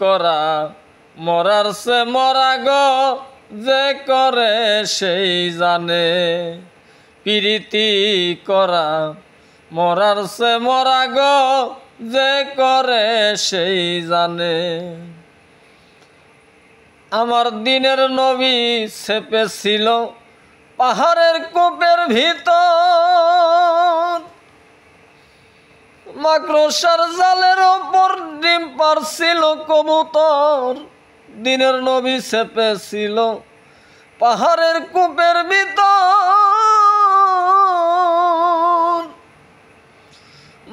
করা মরার সে মরা গো যে করে সেই জানে। প্রীতি করা মরার সে মরা গো যে করে সেই জানে। আমার দিনের নবী চেপেছিল পাহাড়ের কূপের ভিতর, মাকড়সার জালের ওপর ডিম পারছিল কবুতর। দিনের নবী চেপেছিল পাহাড়ের কূপের ভিতর,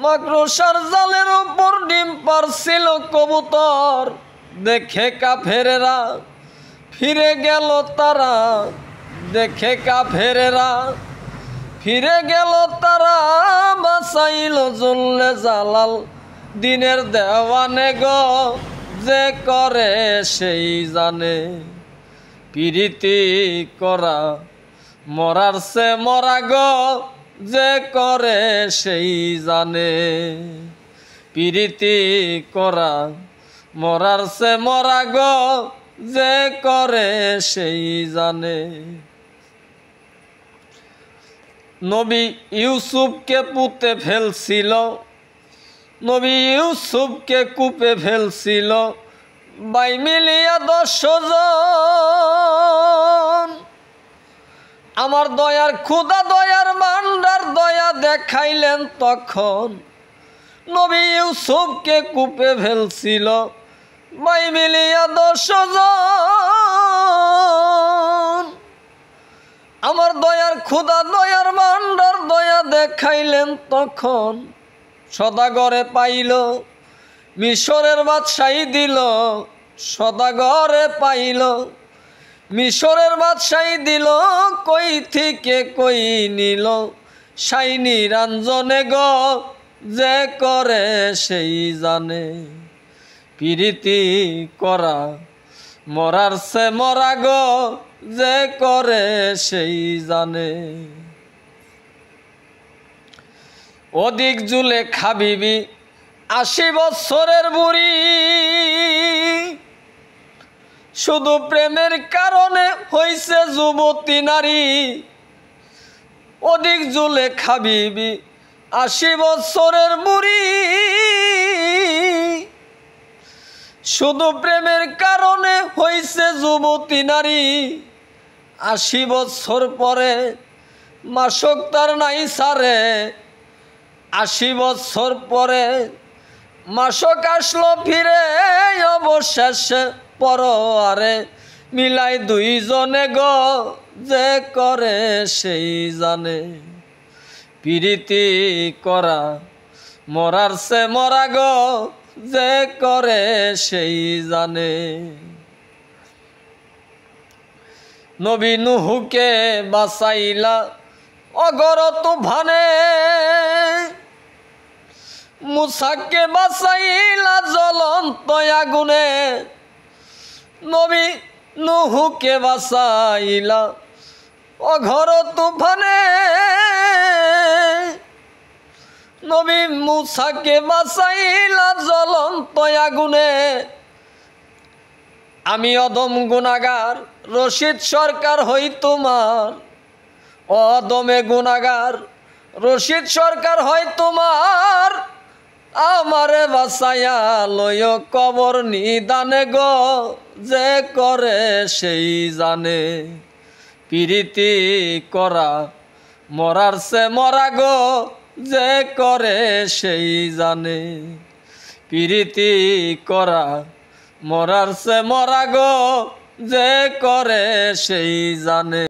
মাকড়সার জালের ওপর ডিম পারছিল কবুতর। দেখে কাফেরেরা ফিরে গেল তারা, দেখে কাফেরেরা ফিরে গেল তারা। বাঁচাইল জুল্লে জালাল দিনের দেওয়ানে গো যে করে সেই জানে। প্রীতি করা মরার সে মরা গো যে করে সেই জানে। প্রীতি করা মরার সে মরা গো যে করে সেই জানে। নবী ইউসুফকে পুঁতে ফেলছিল, নবী ইউসুফকে কূপে ফেলছিল 22 মিলিয়া 10 জন। আমার দয়ার খুদা দয়ার ভান্ডার দয়া দেখাইলেন তখন। নবী ইউসুফকে কূপে ফেলছিল 22 মিলিয়া 10 জন। আমার দয়ার খুদা দয়ার ভান্ডার দয়া দেখাইলেন তখন। সদাগরে পাইল মিশরের বাদশাহী দিল, সদাগরে পাইল মিশরের বাদশাহী দিল। কই থেকে কই নিল সাই নিরঞ্জনে গো যে করে সেই জানে। প্রীতি করা মরার সে মরা গো যে করে সেই জানে। অধিক জুলে খাবিবি 80 বছরের বুড়ি, শুধু প্রেমের কারণে হইছে যুবতী নারী। অধিক জুলে খাবিবি 80 বছরের বুড়ি, শুধু প্রেমের কারণে হইছে যুবতী নারী। 80 বছর পরে মাসক তার নাই সারে, 80 বছর পরে মাসক আসলো ফিরে। অবশেষে পরোয়ারে মিলাই দুইজনে গো যে করে সেই জানে। প্রীতি করা মরার সে মরা গো যে করে সেই জানে। নবী নুহুকে বাঁচাইলা অগর তুফানে, মুসাকে বাঁচাইলা জ্বলন্ত আগুনে। নবী নুহুকে বাঁচাইলা অঘর তুফানে, নবী মুসাকে বাঁচাইলা জ্বলন্ত আগুনে। আমি অদম গুনাহগার রশিদ সরকার হই তোমার, অদমে গুনাহগার রশিদ সরকার হয় তোমার। আমারে বাঁচাইয়া লয় কবর নিদানে গো যে করে সেই জানে। প্রীতি করা মরার সে মরা গো যে করে সেই জানে। প্রীতি করা মরার সে মরা গো যে করে সেই জানে।